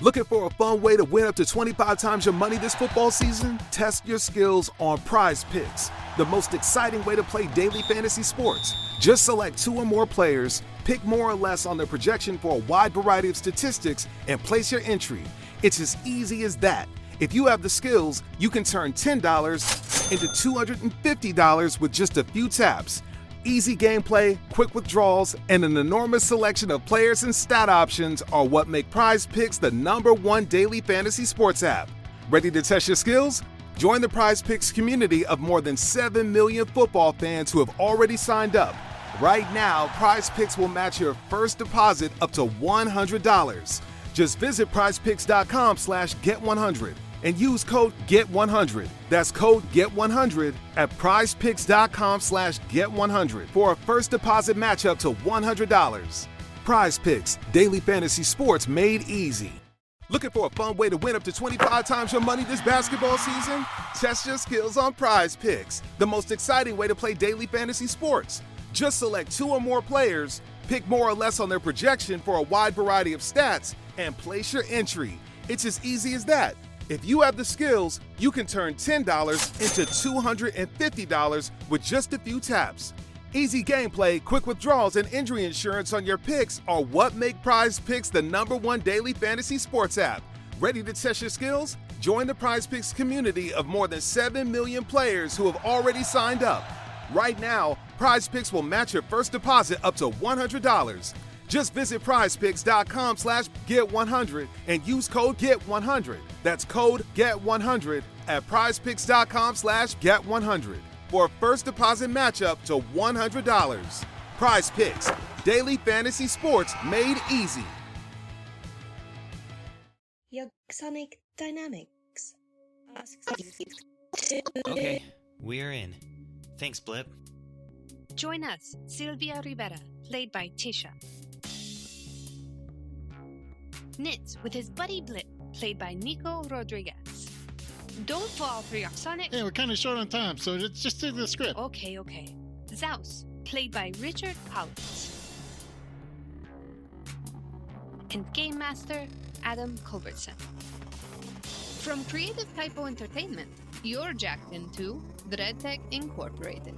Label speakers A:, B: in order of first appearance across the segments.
A: Looking for a fun way to win up to 25 times your money this football season? Test your skills on Prize Picks, the most exciting way to play daily fantasy sports. Just select 2 or more players, pick more or less on their projection for a wide variety of statistics, and place your entry. It's as easy as that. If you have the skills, you can turn $10 into $250 with just a few taps. Easy gameplay, quick withdrawals, and an enormous selection of players and stat options are what make Prize Picks the #1 daily fantasy sports app. Ready to test your skills? Join the Prize Picks community of more than 7 million football fans who have already signed up. Right now, Prize Picks will match your first deposit up to $100. Just visit prizepicks.com/get100 and use code GET100. That's code GET100 at prizepicks.com/get100 for a first deposit match up to $100. Prize Picks, daily fantasy sports made easy. Looking for a fun way to win up to 25 times your money this basketball season? Test your skills on Prize Picks, the most exciting way to play daily fantasy sports. Just select 2 or more players, pick more or less on their projection for a wide variety of stats, and place your entry. It's as easy as that. If you have the skills, you can turn $10 into $250 with just a few taps. Easy gameplay, quick withdrawals, and injury insurance on your picks are what make Prize Picks the #1 daily fantasy sports app. Ready to test your skills? Join the Prize Picks community of more than 7 million players who have already signed up. Right now, Prize Picks will match your first deposit up to $100. Just visit prizepicks.com/get100 and use code GET100. That's code GET100 at prizepicks.com/get100 for a first deposit match up to $100. Prize Picks, daily fantasy sports made easy.
B: Yogsonik Dynamics.
C: Okay, we're in. Thanks, Blip.
D: Join us, Sylvia Rivera, played by Tisha. Knits with his buddy Blip, played by Nico Rodriguez. Don't fall for Yogsonik.
E: Hey, we're kind of short on time, so just do the script.
D: Okay. Z.OUS, played by Richard Collins. And Game Master, Adam Culbertson. From Creative Typo Entertainment, you're jacked into Tech Incorporated.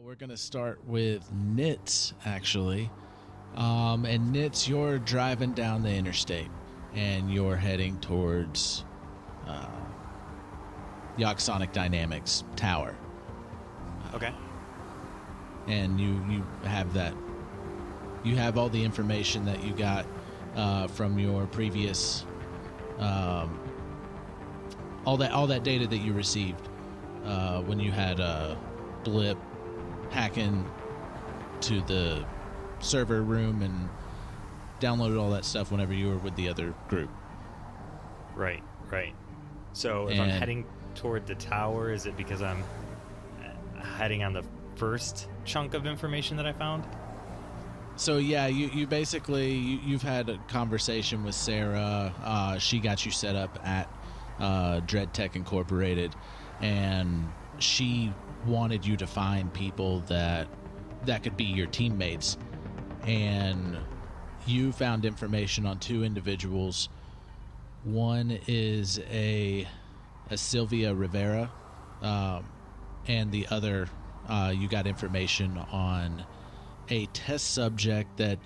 F: We're going to start with Knits, actually. And Knits, you're driving down the interstate, and you're heading towards Yogsonik Dynamics Tower.
C: Okay.
F: And you have that. You have all the information that you got from your previous, all that data that you received when you had Blip hacking to the server room and downloaded all that stuff whenever you were with the other group.
C: Right. So if I'm heading toward the tower, is it because I'm heading on the first chunk of information that I found?
F: So yeah, you basically you've had a conversation with Sarah. She got you set up at Tech Incorporated, and she wanted you to find people that could be your teammates, and you found information on 2 individuals. One is a Sylvia Rivera, and the other you got information on a test subject that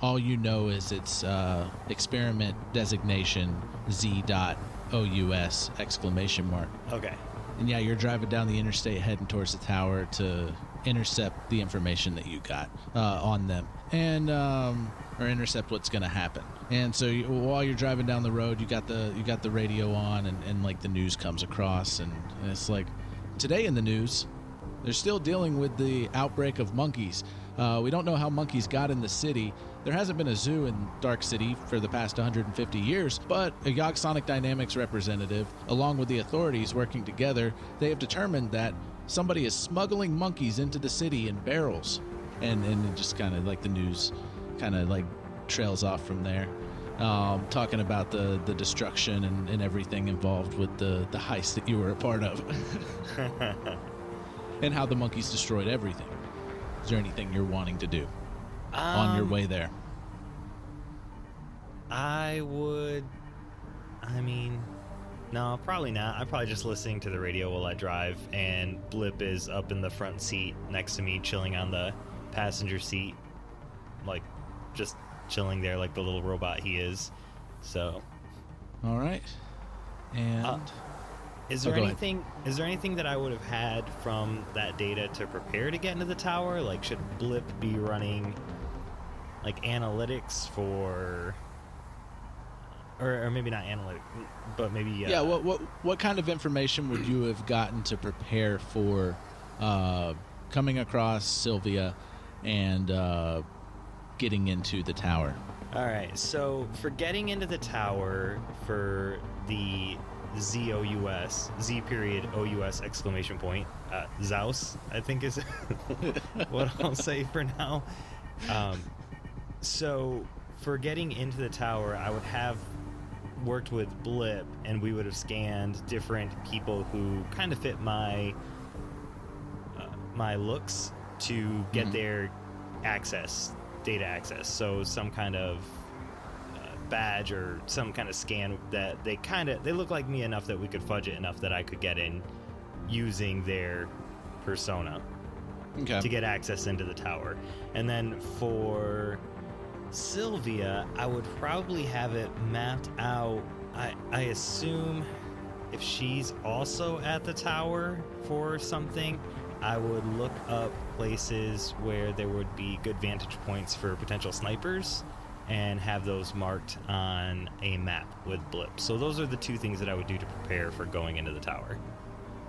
F: all you know is its experiment designation Z.OUS !
C: Okay.
F: And yeah, you're driving down the interstate heading towards the tower to intercept the information that you got on them, and or intercept what's going to happen. And so while you're driving down the road, you got the radio on, and like the news comes across, and it's like, today in the news, they're still dealing with the outbreak of monkeys. We don't know how monkeys got in the city. There hasn't been a zoo in Dark City for the past 150 years, but a Yogsonik Dynamics representative, along with the authorities working together, they have determined that somebody is smuggling monkeys into the city in barrels. And it just kind of like the news kind of like trails off from there. Talking about the destruction and everything involved with the heist that you were a part of. And how the monkeys destroyed everything. Is there anything you're wanting to do on your way there?
C: No, probably not. I'm probably just listening to the radio while I drive, and Blip is up in the front seat next to me, chilling on the passenger seat, like just chilling there like the little robot he is. So
F: all right. And
C: is there anything that I would have had from that data to prepare to get into the tower? Like, should Blip be running like analytics for, or maybe not analytics, but maybe
F: what kind of information would you have gotten to prepare for coming across Sylvia and getting into the tower?
C: All right, so for getting into the tower for the Z.OUS, Z.OUS exclamation point, Z.OUS, I think is what I'll say for now. So for getting into the tower, I would have worked with Blip, and we would have scanned different people who kind of fit my looks to get their data access. So some kind of badge or some kind of scan that they look like me enough that we could fudge it enough that I could get in using their persona to get access into the tower. And then for Sylvia, I would probably have it mapped out. I assume if she's also at the tower for something, I would look up places where there would be good vantage points for potential snipers and have those marked on a map with Blip. So those are the two things that I would do to prepare for going into the tower.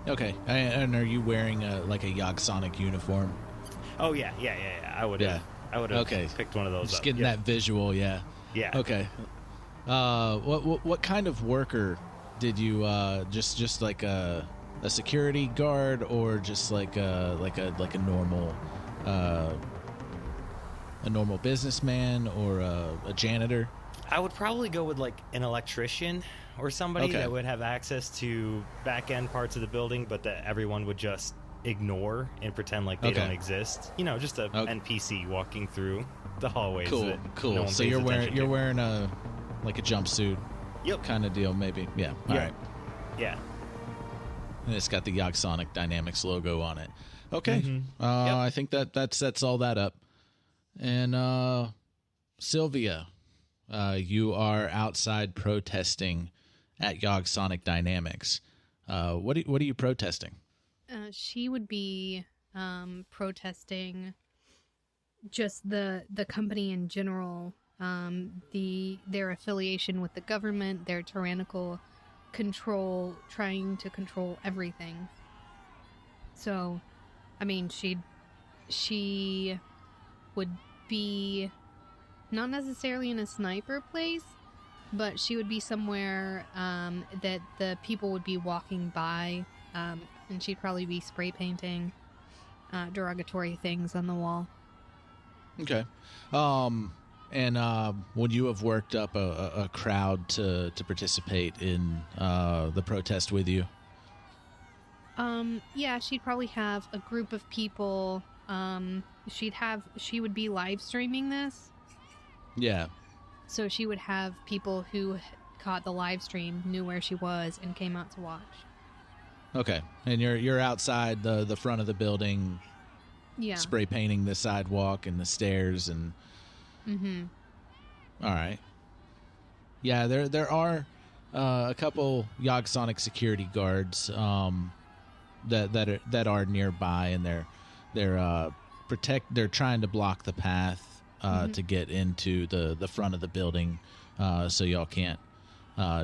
F: Okay. And are you wearing a Yogsonik uniform?
C: Oh yeah. I would have picked one of those.
F: Just
C: up.
F: getting that visual, yeah.
C: Yeah.
F: Okay. What kind of worker did you just like a security guard, or just like a normal businessman, or a janitor?
C: I would probably go with like an electrician or somebody that would have access to back end parts of the building, but that everyone would just ignore and pretend like they don't exist. Just a NPC walking through the hallways.
F: Cool.
C: No
F: So you're wearing a jumpsuit.
C: Yep.
F: Kind of deal, maybe. Yeah. All right.
C: Yeah.
F: And it's got the Yogsonik Dynamics logo on it. Okay.
C: Mm-hmm.
F: I think that sets all that up. And Sylvia, you are outside protesting at Yogsonik Dynamics. What are you protesting?
D: She would be protesting just the company in general, their affiliation with the government, their tyrannical control, trying to control everything. So, I mean, she would be not necessarily in a sniper place, but she would be somewhere that the people would be walking by, and she'd probably be spray painting derogatory things on the wall.
F: Okay. And would you have worked up a crowd to participate in the protest with you?
D: Yeah, she'd probably have a group of people. She would be live streaming this.
F: Yeah.
D: So she would have people who caught the live stream, knew where she was, and came out to watch.
F: Okay. And you're outside the front of the building.
D: Yeah.
F: Spray painting the sidewalk and the stairs and.
D: Mm-hmm.
F: All right. Yeah, there are a couple Yogsonik security guards that are nearby, and they're trying to block the path to get into the front of the building, so y'all can't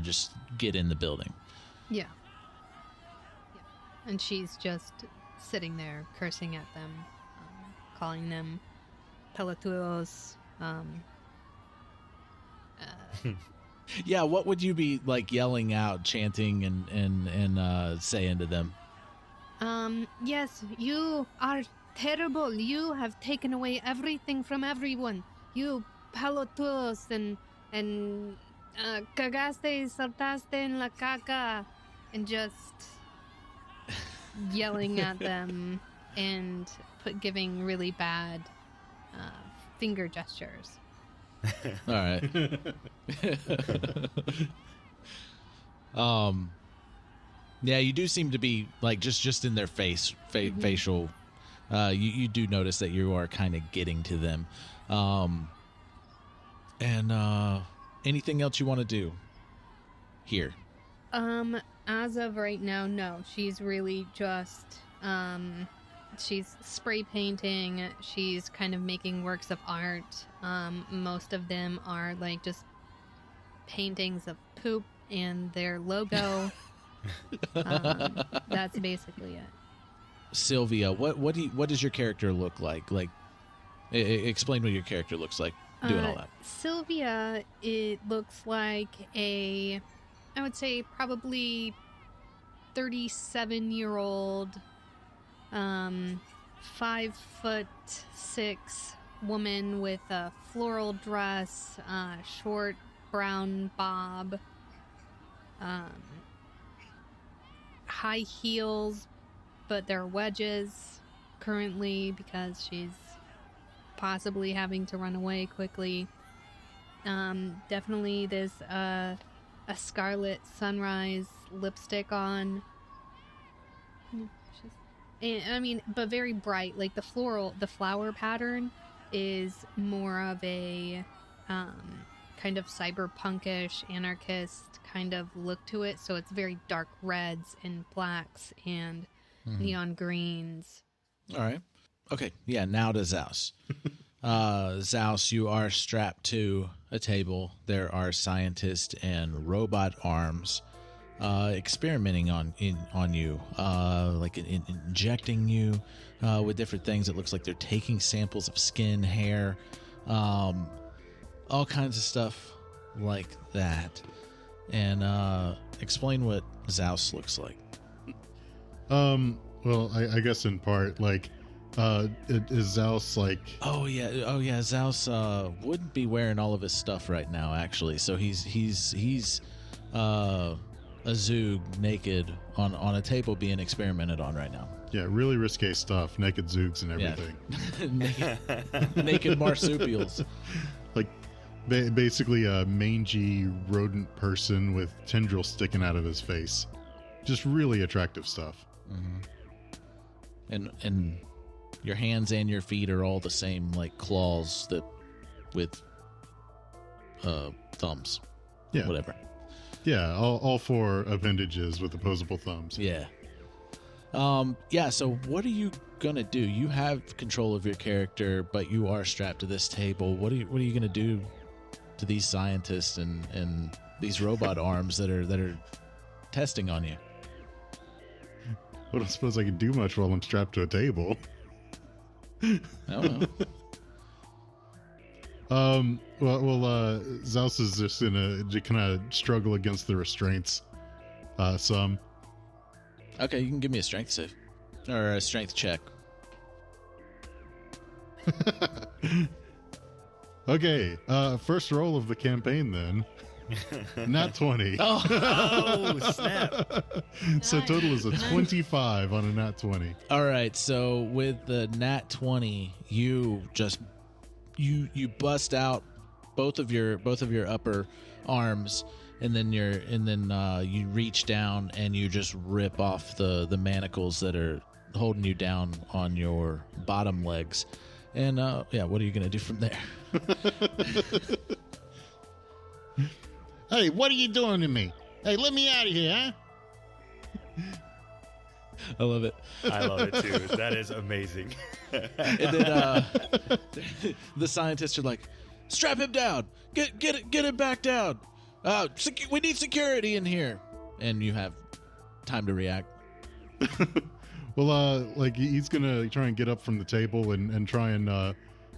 F: just get in the building.
D: Yeah. And she's just sitting there cursing at them, calling them pelotudos.
F: Yeah, what would you be like yelling out, chanting, and saying to them?
D: Yes, you are terrible. You have taken away everything from everyone. You pelotudos and cagaste, saltaste en la caca, and just yelling at them and giving really bad finger gestures.
F: All right. Yeah, you do seem to be like just in their facial. You do notice that you are kind of getting to them. And anything else you want to do here?
D: As of right now, no. She's really just she's spray painting. She's kind of making works of art. Most of them are like just paintings of poop and their logo. That's basically it.
F: Sylvia, what does your character look like? Like, explain what your character looks like doing all that.
D: Sylvia, it looks like I would say probably 37-year-old, 5'6" woman with a floral dress, short brown bob, high heels, but they're wedges currently because she's possibly having to run away quickly. Definitely there's a scarlet sunrise lipstick on. But very bright. Like the flower pattern is more of a kind of cyberpunkish, anarchist kind of look to it. So it's very dark reds and blacks and neon greens.
F: All right. Okay. Yeah. Now to Z.OUS. Z.OUS, you are strapped to a table. There are scientists and robot arms experimenting on you, like injecting you with different things. It looks like they're taking samples of skin, hair, all kinds of stuff like that. And explain what Z.OUS looks like.
E: Well, I guess in part, like, is Z.OUS like...
F: Oh yeah. Z.OUS wouldn't be wearing all of his stuff right now, actually. So he's a Zoog naked on a table being experimented on right now.
E: Yeah, really risque stuff, naked Zoogs and everything.
F: Yeah. naked marsupials.
E: Like, basically a mangy rodent person with tendrils sticking out of his face. Just really attractive stuff.
F: Mm-hmm. And your hands and your feet are all the same, like claws that with thumbs.
E: Yeah.
F: Whatever.
E: Yeah, all four appendages with opposable thumbs.
F: Yeah. Yeah, so what are you gonna do? You have control of your character, but you are strapped to this table. What are you gonna do to these scientists and these robot arms that are testing on you?
E: I don't suppose I can do much while I'm strapped to a table.
F: I don't know.
E: Well, Z.OUS is just in a kind of struggle against the restraints. Some.
F: Okay, you can give me a strength save or a strength check.
E: Okay, first roll of the campaign then. Nat 20.
C: Oh, snap.
E: So total is a 25 on a nat 20.
F: All right, so with the nat 20, you just you bust out both of your upper arms, and then you reach down and you just rip off the manacles that are holding you down on your bottom legs. And yeah, what are you gonna do from there?
E: Hey, what are you doing to me? Hey, let me out of here, huh?
F: I love it.
C: I love it too. That is amazing.
F: And then the scientists are like, "Strap him down. Get it back down. We need security in here." And you have time to react.
E: Well, like he's gonna try and get up from the table and try and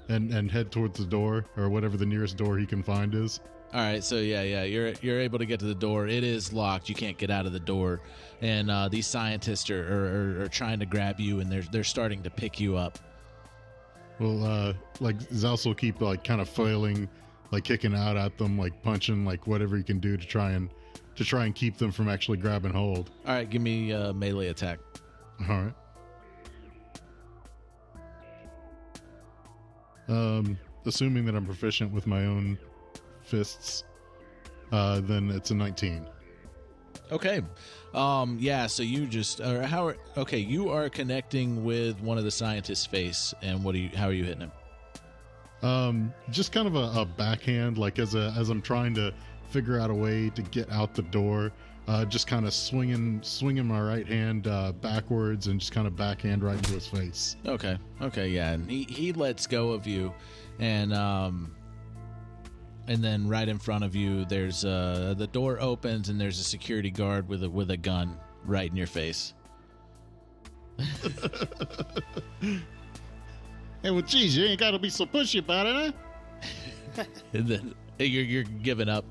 E: and head towards the door, or whatever the nearest door he can find is.
F: All right, so yeah, you're able to get to the door. It is locked. You can't get out of the door, and these scientists are trying to grab you, and they're starting to pick you up.
E: Well, like Z.OUS will keep like kind of flailing, like kicking out at them, like punching, like whatever he can do to try and keep them from actually grabbing hold.
F: All right, give me a melee attack.
E: All right. Assuming that I'm proficient with my own fists, then it's a 19.
F: Okay. Yeah, so you just you are connecting with one of the scientists' face, and how are you hitting him?
E: Just kind of a backhand, like as I'm trying to figure out a way to get out the door, just kind of swinging my right hand backwards and just kind of backhand right into his face.
F: Okay, yeah, and he lets go of you, and then right in front of you, there's the door opens, and there's a security guard with a gun right in your face.
E: Hey, well, geez, you ain't got to be so pushy about it, huh?
F: And then you're giving up.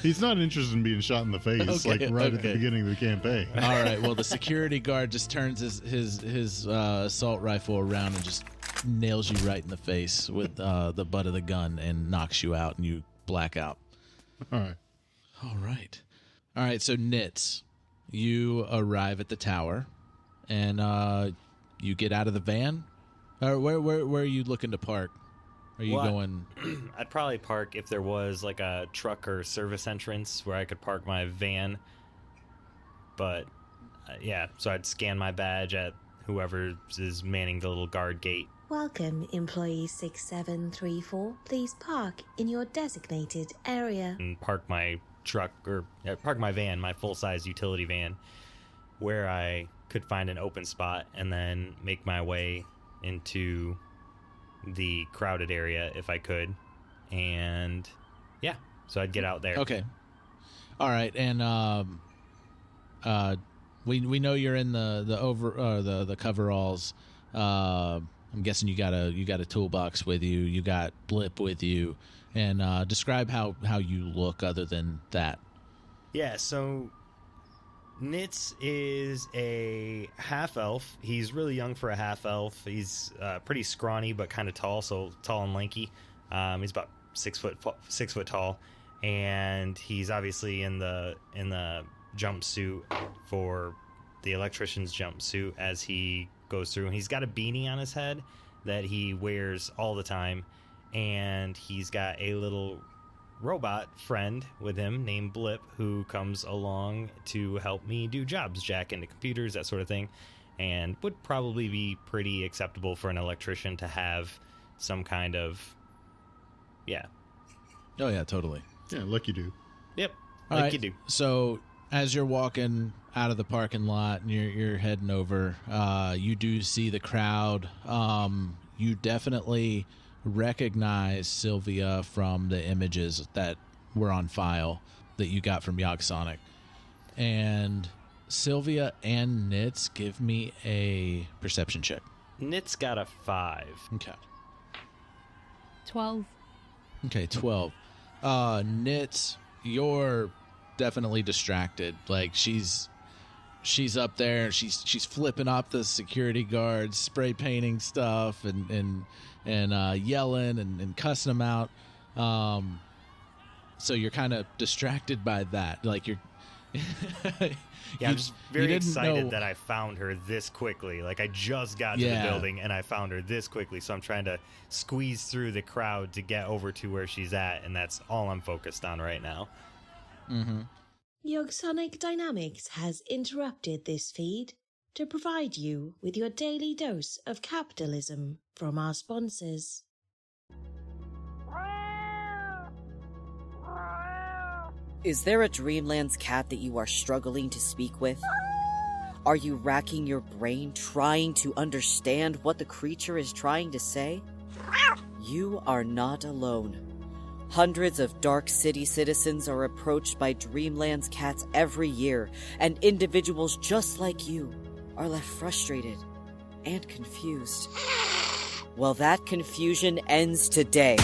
E: He's not interested in being shot in the face, at the beginning of the campaign.
F: All right, well, the security guard just turns his assault rifle around and just nails you right in the face with the butt of the gun and knocks you out, and you black out.
E: All
F: right, so Nitz, you arrive at the tower, and you get out of the van. Where are you looking to park? Are you going?
C: I'd probably park if there was like a truck or service entrance where I could park my van. But so I'd scan my badge at whoever is manning the little guard gate.
B: Welcome, employee 6734. Please park in your designated area.
C: And park my truck park my van, my full-size utility van, where I could find an open spot and then make my way into the crowded area if I could. And so I'd get out there.
F: Okay. All right, and we know you're in the coveralls. I'm guessing you got a toolbox with you. You got Blip with you, and describe how you look other than that.
C: Yeah, so Nitz is a half-elf. He's really young for a half-elf. He's pretty scrawny but kind of tall, so tall and lanky. He's about 6 foot tall, and he's obviously in the jumpsuit for the electrician's jumpsuit as he goes through. And he's got a beanie on his head that he wears all the time, and he's got a little robot friend with him named Blip, who comes along to help me do jobs, jack into computers, that sort of thing, and would probably be pretty acceptable for an electrician to have some kind of
F: Oh yeah, totally.
E: Yeah, like you do.
C: Yep,
F: all
C: like
F: right.
C: you do.
F: So as you're walking out of the parking lot and you're heading over, you do see the crowd. You definitely recognize Sylvia from the images that were on file that you got from Yogsonik. And Sylvia and Nitz, give me a perception check.
C: Nitz got a 5.
F: Okay.
D: 12.
F: Okay, 12. Nitz, you're definitely distracted. Like she's up there, she's flipping off the security guards, spray painting stuff, and yelling and cussing them out. So you're kind of distracted by that. Like you're
C: I'm just very excited that I found her this quickly. Like I just got to the building and I found her this quickly. So I'm trying to squeeze through the crowd to get over to where she's at, and that's all I'm focused on right now.
F: Mm-hmm.
B: Yogsonik Dynamics has interrupted this feed to provide you with your daily dose of capitalism from our sponsors.
G: Is there a Dreamlands cat that you are struggling to speak with? Are you racking your brain trying to understand what the creature is trying to say? You are not alone. Hundreds of Dark City citizens are approached by Dreamlands cats every year, and individuals just like you are left frustrated and confused. Well, that confusion ends today.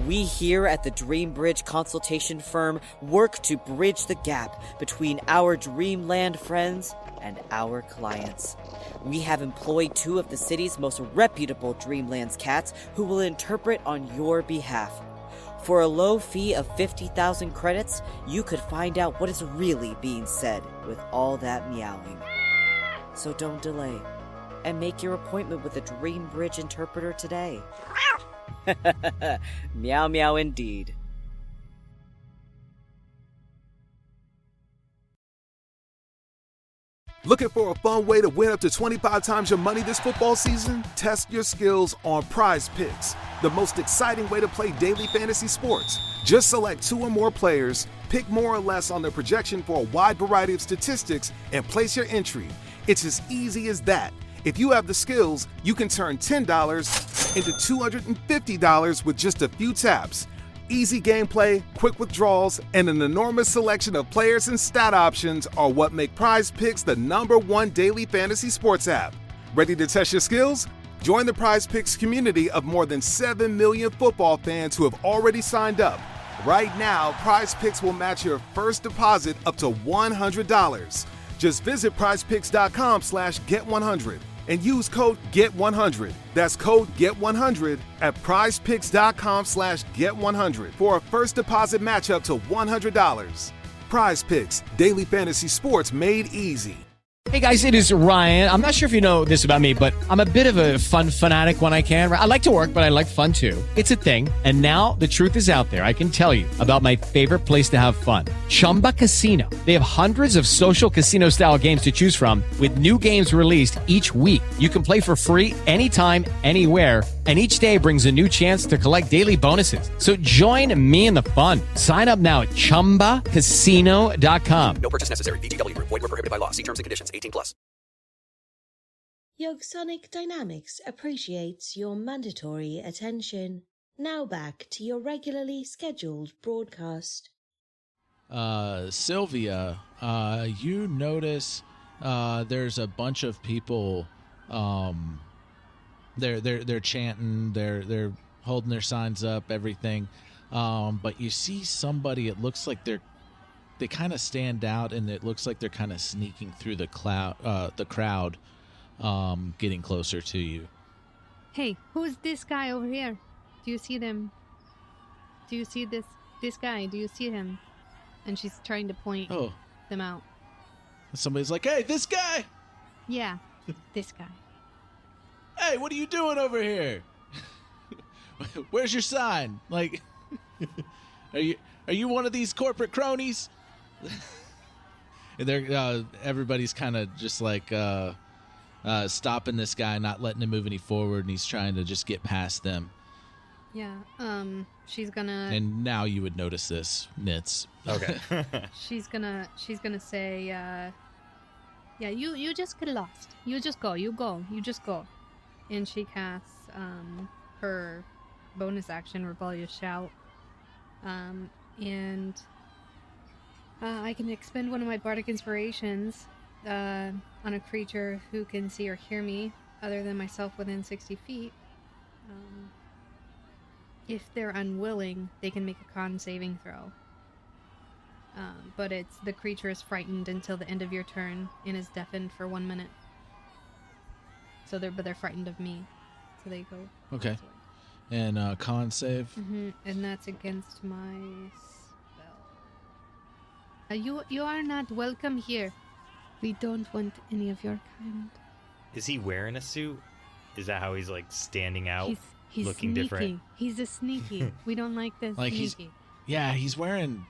G: We here at the Dreambridge consultation firm work to bridge the gap between our Dreamland friends and our clients. We have employed 2 of the city's most reputable Dreamlands cats who will interpret on your behalf. For a low fee of 50,000 credits, you could find out what is really being said with all that meowing. So don't delay, and make your appointment with the Dreambridge interpreter today. Meow meow indeed.
A: Looking for a fun way to win up to 25 times your money this football season? Test your skills on Prize Picks, the most exciting way to play daily fantasy sports. Just select 2 or more players, pick more or less on their projection for a wide variety of statistics, and place your entry. It's as easy as that. If you have the skills, you can turn $10 into $250 with just a few taps. Easy gameplay, quick withdrawals, and an enormous selection of players and stat options are what make Prize Picks the #1 daily fantasy sports app. Ready to test your skills? Join the Prize Picks community of more than 7 million football fans who have already signed up. Right now, Prize Picks will match your first deposit up to $100. Just visit prizepicks.com/get100 and use code GET100. That's code GET100 at prizepicks.com/get100 for a first deposit match up to $100. Prize Picks, daily fantasy sports made easy.
H: Hey guys, it is Ryan. I'm not sure if you know this about me, but I'm a bit of a fun fanatic when I can. I like to work, but I like fun too. It's a thing. And now the truth is out there. I can tell you about my favorite place to have fun. Chumba Casino. They have hundreds of social casino style games to choose from with new games released each week. You can play for free anytime, anywhere. And each day brings a new chance to collect daily bonuses. So join me in the fun. Sign up now at ChumbaCasino.com.
I: No purchase necessary. VGW. Void where prohibited by law. See terms and conditions. 18+.
B: Yogsonik Dynamics appreciates your mandatory attention. Now back to your regularly scheduled broadcast.
F: Sylvia, you notice there's a bunch of people. They're chanting. They're holding their signs up. Everything. But you see somebody. It looks like they kind of stand out, and it looks like they're kind of sneaking through the crowd, getting closer to you.
D: Hey, who's this guy over here? Do you see them? Do you see this guy? Do you see him? And she's trying to point them out.
F: Somebody's like, "Hey, this guy!"
D: Yeah, this guy.
F: Hey, what are you doing over here? Where's your sign? Like, are you one of these corporate cronies? And they're everybody's kind of just like stopping this guy, not letting him move any forward, and he's trying to just get past them.
D: Yeah. She's gonna.
F: And now you would notice this, Nitz.
C: Okay.
D: she's gonna say, yeah, you just get lost. You just go. You just go. And she casts her bonus action, Rebellious Shout. And I can expend one of my bardic inspirations on a creature who can see or hear me other than myself within 60 feet. If they're unwilling, they can make a con saving throw. But the creature is frightened until the end of your turn and is deafened for 1 minute. So they're frightened of me, so they go.
F: Okay. And con save.
D: Mm-hmm. And that's against my spell. You are not welcome here. We don't want any of your kind.
C: Is he wearing a suit? Is that how he's like standing out,
D: he's
C: looking
D: sneaky.
C: different?
D: He's a sneaky. We don't like this.
F: Like
D: sneaky.
F: he's wearing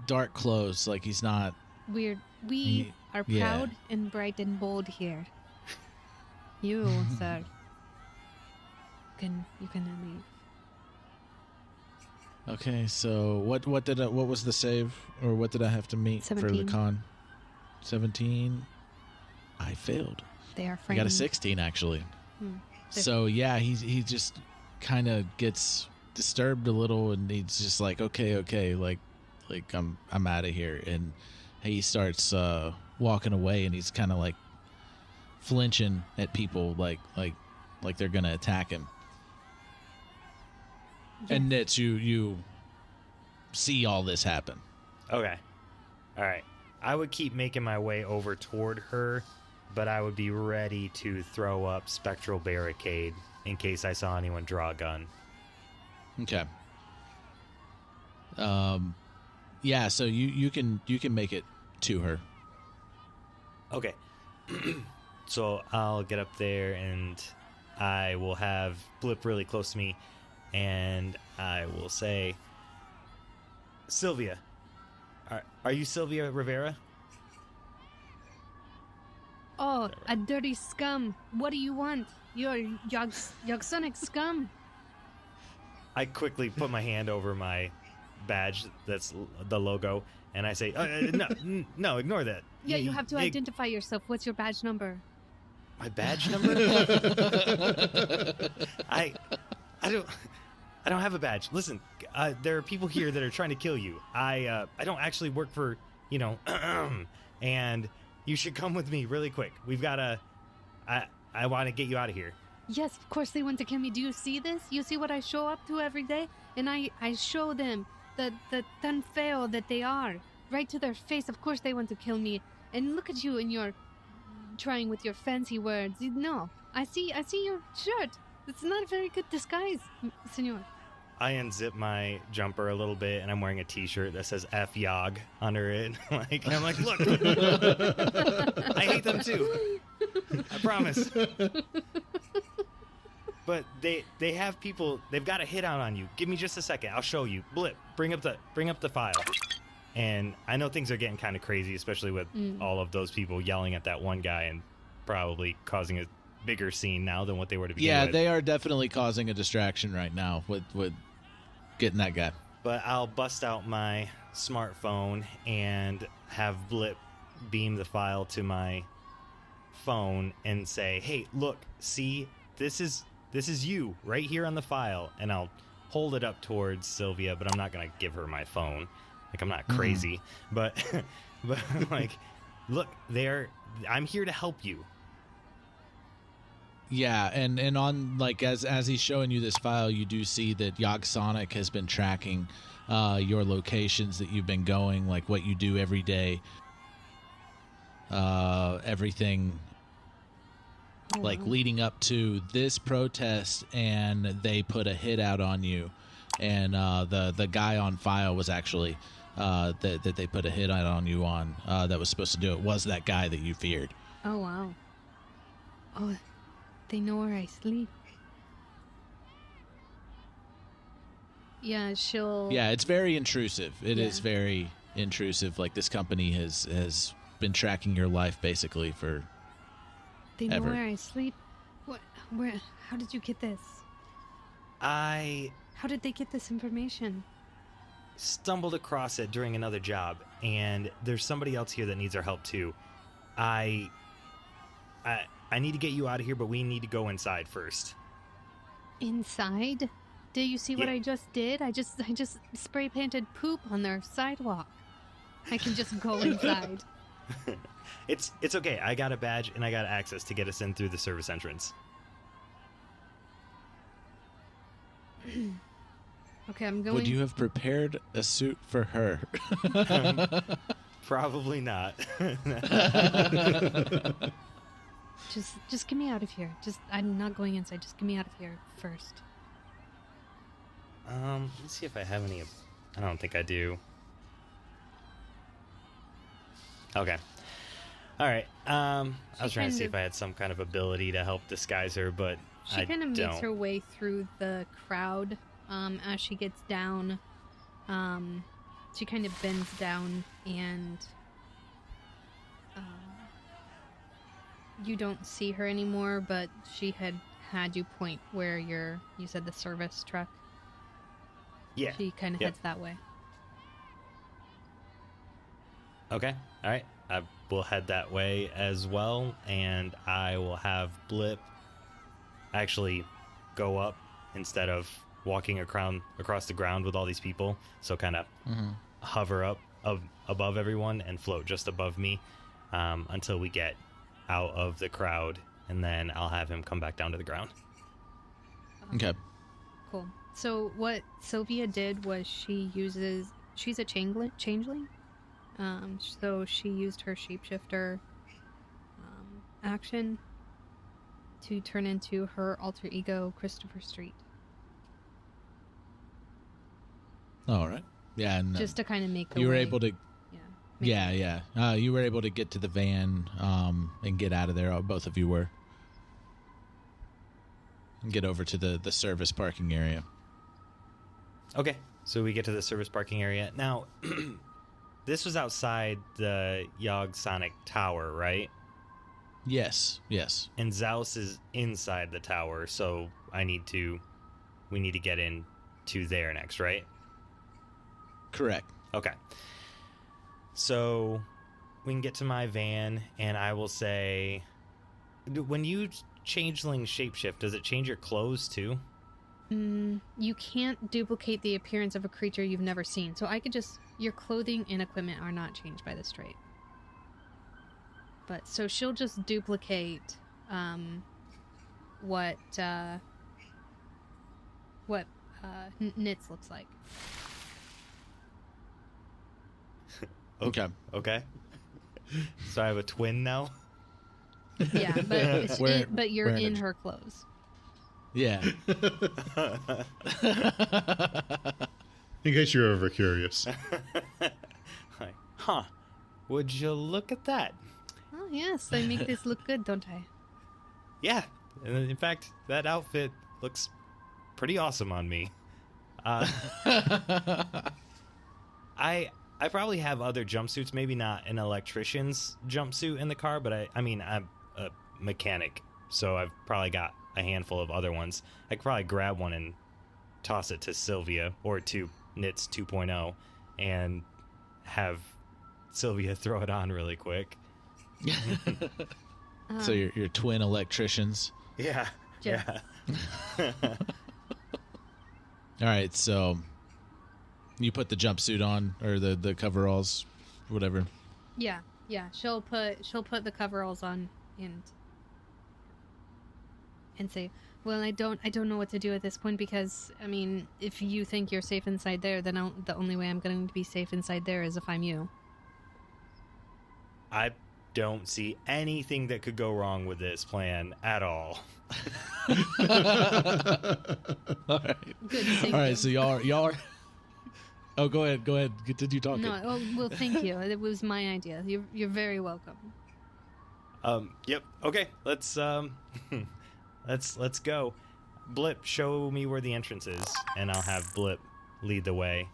F: dark clothes. Like he's not
D: weird. We are proud and bright and bold here. You, sir. You can leave.
F: Okay, so what was the save, or what did I have to meet
D: 17.
F: for the con? 17. I failed.
D: They are
F: I
D: frightened.
F: got a 16 actually. So yeah, he just kind of gets disturbed a little, and he's just like, okay, like I'm out of here, and he starts walking away, and he's kind of like flinching at people, like they're gonna attack him. And Nitz, you see all this happen.
C: Okay. All right. I would keep making my way over toward her, but I would be ready to throw up spectral barricade in case I saw anyone draw a gun.
F: Okay. Yeah, so you can make it to her.
C: Okay. So I'll get up there and I will have Blip really close to me and I will say, Sylvia, are you Sylvia Rivera?
D: Oh, a dirty scum. What do you want? You're Yogsonik scum.
C: I quickly put my hand over my badge that's the logo and I say, no, ignore that.
D: Yeah, you have to identify yourself. What's your badge number?
C: My badge number? I don't have a badge. Listen, there are people here that are trying to kill you. I don't actually work for, and you should come with me really quick. We've got I want to get you out of here.
D: Yes, of course they want to kill me. Do you see this? You see what I show up to every day? And I show them the tan feo that they are. Right to their face. Of course they want to kill me. And look at you and your trying with your fancy words. No, I see your shirt. It's not a very good disguise, senor.
C: I unzip my jumper a little bit, and I'm wearing a T-shirt that says "F Yog" under it. And I'm like, look, I hate them too. I promise. But they have people. They've got a hit out on you. Give me just a second. I'll show you. Blip, bring up the file. And I know things are getting kind of crazy, especially with all of those people yelling at that one guy and probably causing a bigger scene now than what they were to begin with.
F: Yeah, they are definitely causing a distraction right now with getting that guy.
C: But I'll bust out my smartphone and have Blip beam the file to my phone and say, hey, look, see, this is you right here on the file. And I'll hold it up towards Sylvia, but I'm not going to give her my phone. Like, I'm not crazy, but like, look, I'm here to help you.
F: Yeah, and on, like, as he's showing you this file, you do see that Yogsonik has been tracking your locations that you've been going, like what you do every day, everything, like leading up to this protest, and they put a hit out on you, and the guy on file was actually that they put a hit out on you on that was supposed to do it was that guy that you feared.
D: Oh, wow. Oh, they know where I sleep. Yeah, she'll...
F: Yeah, it's very intrusive. It is very intrusive. Like, this company has been tracking your life, basically, for
D: They know
F: ever.
D: where I sleep? What? Where? How did you get this?
C: I
D: How did they get this information?
C: stumbled across it during another job, and there's somebody else here that needs our help, too. I need to get you out of here, but we need to go inside first.
D: Inside? Do you see what I just did? I just spray painted poop on their sidewalk. I can just go inside.
C: It's okay. I got a badge and I got access to get us in through the service entrance.
D: Okay, I'm going.
F: Would you have prepared a suit for her?
C: Probably not.
D: Just get me out of here. I'm not going inside. Just get me out of here first.
C: Let's see if I have any. I don't think I do. Okay. All right. I was trying to see if I had some kind of ability to help disguise her, but
D: She kind of makes her way through the crowd. As she gets down, she kind of bends down, and you don't see her anymore, but she had you point where you said the service truck.
C: Yeah.
D: She kind of heads that way.
C: Okay. All right. I will head that way as well, and I will have Blip actually go up instead of walking across the ground with all these people. So kind of hover up above everyone and float just above me until we get out of the crowd, and then I'll have him come back down to the ground.
F: Okay.
D: Cool. So what Sylvia did was she's a changeling. So she used her shapeshifter action to turn into her alter ego, Christopher Street.
F: All right. Yeah, and
D: just to kind of make the
F: you were
D: way.
F: able to. Yeah. You were able to get to the van and get out of there. Both of you were. And get over to the service parking area.
C: Okay, so we get to the service parking area. Now, this was outside the Yogsonik Tower, right?
F: Yes.
C: And Z.OUS is inside the tower, so we need to get into there next, right?
F: Correct.
C: Okay. So we can get to my van, and I will say, when you changeling shapeshift, does it change your clothes too?
D: You can't duplicate the appearance of a creature you've never seen. So I could just... Your clothing and equipment are not changed by this trait. But, so she'll just duplicate what Nitz looks like.
F: Okay.
C: So I have a twin now?
D: Yeah, but but you're in her clothes.
F: Yeah.
E: In case you're ever curious.
C: Like, huh. Would you look at that?
D: Oh, yes, I make this look good, don't I?
C: Yeah. And in fact, that outfit looks pretty awesome on me. I probably have other jumpsuits, maybe not an electrician's jumpsuit in the car, but I'm a mechanic, so I've probably got a handful of other ones. I could probably grab one and toss it to Sylvia or to Nitz 2.0 and have Sylvia throw it on really quick.
F: So your twin electricians.
C: Yeah.
F: All right, so you put the jumpsuit on, or the coveralls, whatever.
D: Yeah. She'll put the coveralls on and say, "Well, I don't know what to do at this point because, I mean, if you think you're safe inside there, then the only way I'm going to be safe inside there is if I'm you."
C: I don't see anything that could go wrong with this plan at all.
F: All right.
D: Good. Thank
F: All right.
D: you.
F: So y'all are. Oh, go ahead. Continue talking.
D: No, well, thank you. It was my idea. You're very welcome.
C: Yep. Okay. Let's go. Blip, show me where the entrance is, and I'll have Blip lead the way.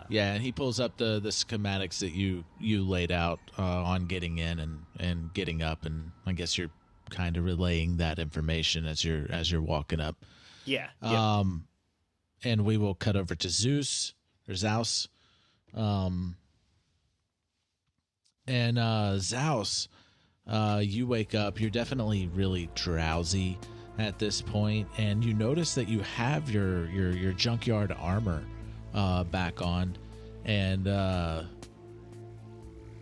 F: Yeah, and he pulls up the schematics that you laid out on getting in and getting up, and I guess you're kind of relaying that information as you're walking up.
C: Yeah.
F: And we will cut over to Z.OUS. And Z.OUS, you wake up. You're definitely really drowsy at this point, and you notice that you have your junkyard armor back on, and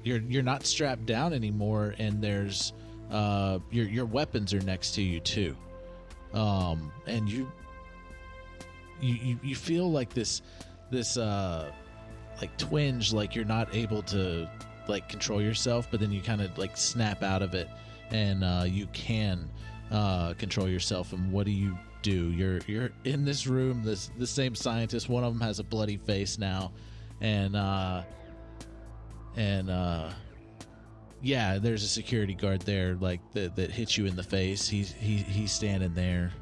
F: you're not strapped down anymore, and there's your weapons are next to you too, and you feel like this like twinge, like you're not able to like control yourself, but then you kind of like snap out of it, and you can control yourself. And what do? You're in this room. The same scientist. One of them has a bloody face now, and yeah, there's a security guard there, like that hits you in the face. He's standing there,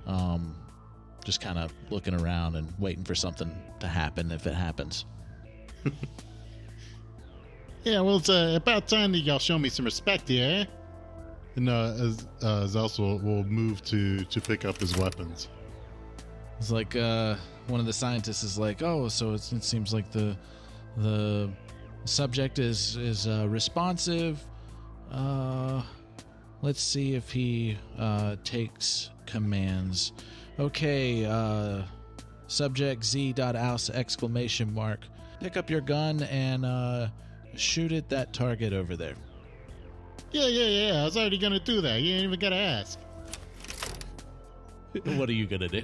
F: just kind of looking around and waiting for something to happen if it happens.
E: Yeah, well, it's about time that y'all show me some respect here. And Z.OUS will move to pick up his weapons.
F: It's like one of the scientists is like, "Oh, so it seems like the subject is responsive. Let's see if he takes commands. Okay, subject Z.OUS ! Pick up your gun and shoot at that target over there."
E: Yeah. I was already gonna do that. You ain't even gotta ask.
F: What are you gonna do?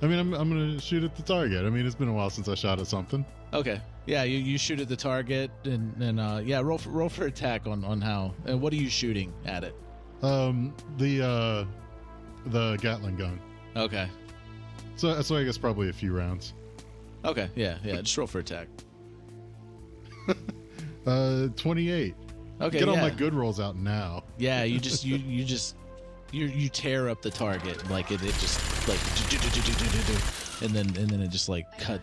E: I mean, I'm gonna shoot at the target. I mean, it's been a while since I shot at something.
F: Okay. Yeah, you shoot at the target, and yeah, roll for attack on how. And what are you shooting at it?
E: The Gatling gun.
F: Okay.
E: So I guess probably a few rounds.
F: Okay. Yeah. Just roll for attack.
E: 28.
F: Okay.
E: Get all my good rolls out now.
F: Yeah, you tear up the target, like it just like, and then it just like cut.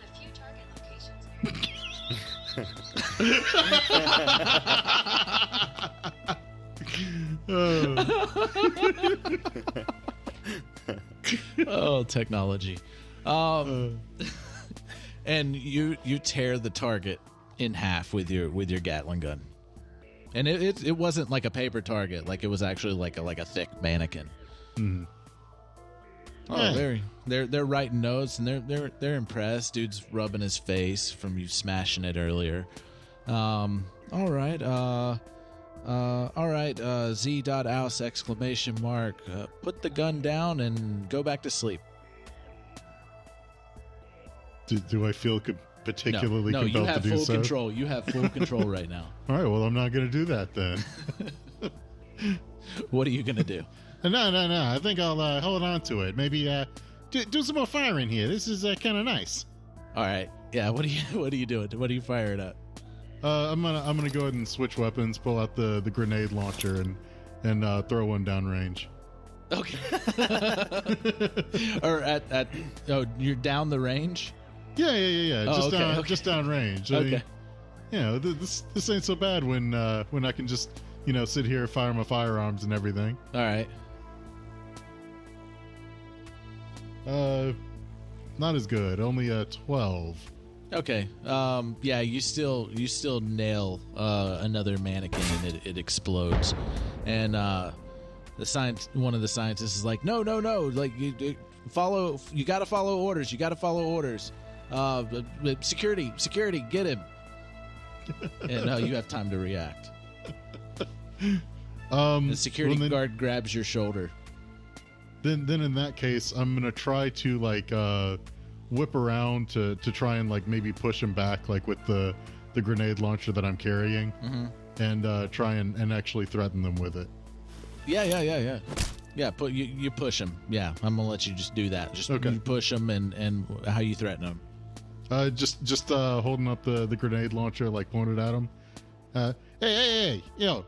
F: Oh, technology. And you tear the target in half with your Gatling gun. And it wasn't like a paper target, like it was actually like a thick mannequin.
E: Mm-hmm.
F: Oh, they're writing notes and they're impressed. Dude's rubbing his face from you smashing it earlier. All right. Z.OUS exclamation mark. Put the gun down and go back to sleep.
E: Do I feel particularly
F: no,
E: compelled
F: you have
E: to do
F: full
E: so?
F: control. You have full control right now.
E: All right, well, I'm not going to do that then.
F: What are you going to do?
E: No. I think I'll hold on to it. Maybe do some more firing here. This is kind of nice.
F: All right. Yeah. What are you doing? What are you firing at?
E: I'm gonna go ahead and switch weapons. Pull out the grenade launcher and throw one downrange.
F: Okay. Or you're down the range.
E: Yeah.
F: Oh,
E: Just downrange.
F: Okay.
E: I mean, this ain't so bad when I can just sit here, fire my firearms and everything.
F: All right.
E: Not as good. Only 12.
F: Okay. Yeah, you still nail another mannequin and it explodes. And one of the scientists is like, no. Like you got to follow orders. Security, get him. And you have time to react. The security guard grabs your shoulder.
E: Then in that case, I'm gonna try to whip around to try and maybe push him back with the grenade launcher that I'm carrying, and try and actually threaten them with it.
F: Yeah. Yeah, you push him. Yeah, I'm gonna let you just do that. Just
E: okay.
F: You push him and how you threaten him.
E: Just holding up the grenade launcher pointed at him. Hey, hey,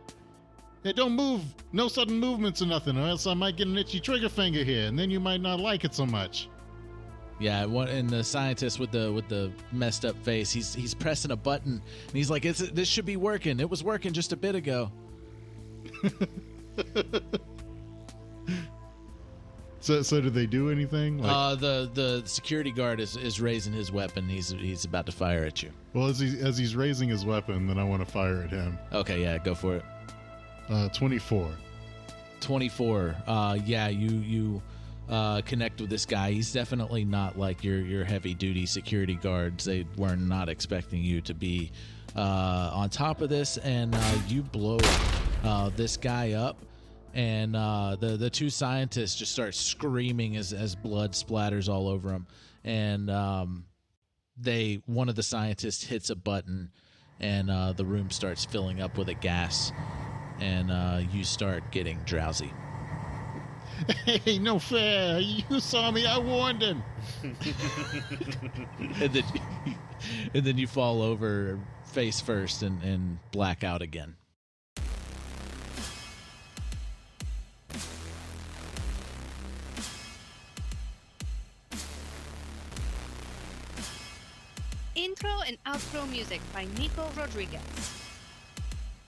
E: don't move. No sudden movements or nothing, or else I might get an itchy trigger finger here, and then you might not like it so much.
F: Yeah, and the scientist with the messed up face, he's pressing a button, and he's like, "This should be working. It was working just a bit ago."
E: So did they do anything?
F: The security guard is raising his weapon. He's about to fire at you.
E: Well, as he's raising his weapon, then I want to fire at him.
F: Okay, yeah, go for it.
E: 24.
F: 24. Yeah, you connect with this guy. He's definitely not like your heavy duty security guards. They were not expecting you to be on top of this, and you blow this guy up. And the two scientists just start screaming as blood splatters all over them. And one of the scientists hits a button, and the room starts filling up with a gas, and you start getting drowsy.
E: Hey, no fair! You saw me. I warned him.
F: and then you fall over face first and black out again.
J: Intro and outro music by Nico Rodriguez.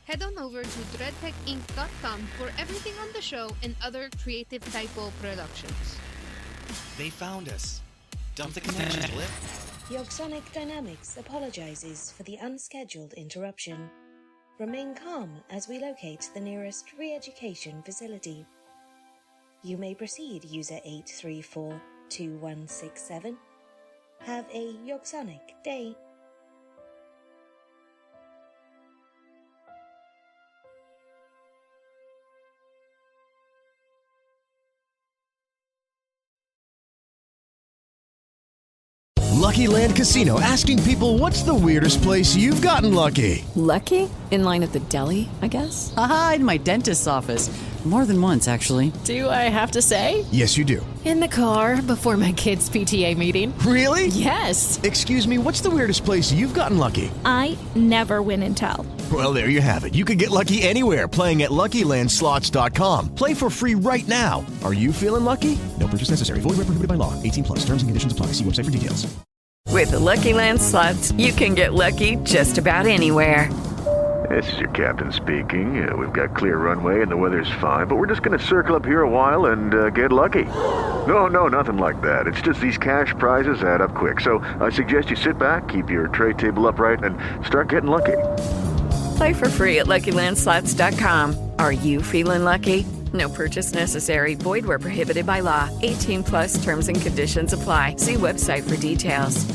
J: Head on over to dreadtechinc.com for everything on the show and other Creative Typo productions.
K: They found us. Dump the connection, Blip.
B: Yogsonik Dynamics apologizes for the unscheduled interruption. Remain calm as we locate the nearest re-education facility. You may proceed, user 8342167. Have a Yogsonik day.
L: Lucky Land Casino, asking people, what's the weirdest place you've gotten lucky?
M: Lucky? In line at the deli, I guess?
N: Aha, in my dentist's office. More than once, actually.
M: Do I have to say?
L: Yes, you do.
M: In the car before my kids' PTA meeting.
L: Really?
M: Yes.
L: Excuse me, what's the weirdest place you've gotten lucky?
O: I never win and tell.
L: Well, there you have it. You can get lucky anywhere, playing at LuckyLandSlots.com. Play for free right now. Are you feeling lucky? No purchase necessary. Void where prohibited by law. 18 plus. Terms and conditions apply. See website for details.
P: With the Lucky Land Slots, you can get lucky just about anywhere.
Q: This is your captain speaking. We've got clear runway and the weather's fine, but we're just going to circle up here a while and get lucky. No, nothing like that. It's just these cash prizes add up quick. So I suggest you sit back, keep your tray table upright, and start getting lucky.
P: Play for free at LuckyLandSlots.com. Are you feeling lucky? No purchase necessary. Void where prohibited by law. 18 plus terms and conditions apply. See website for details.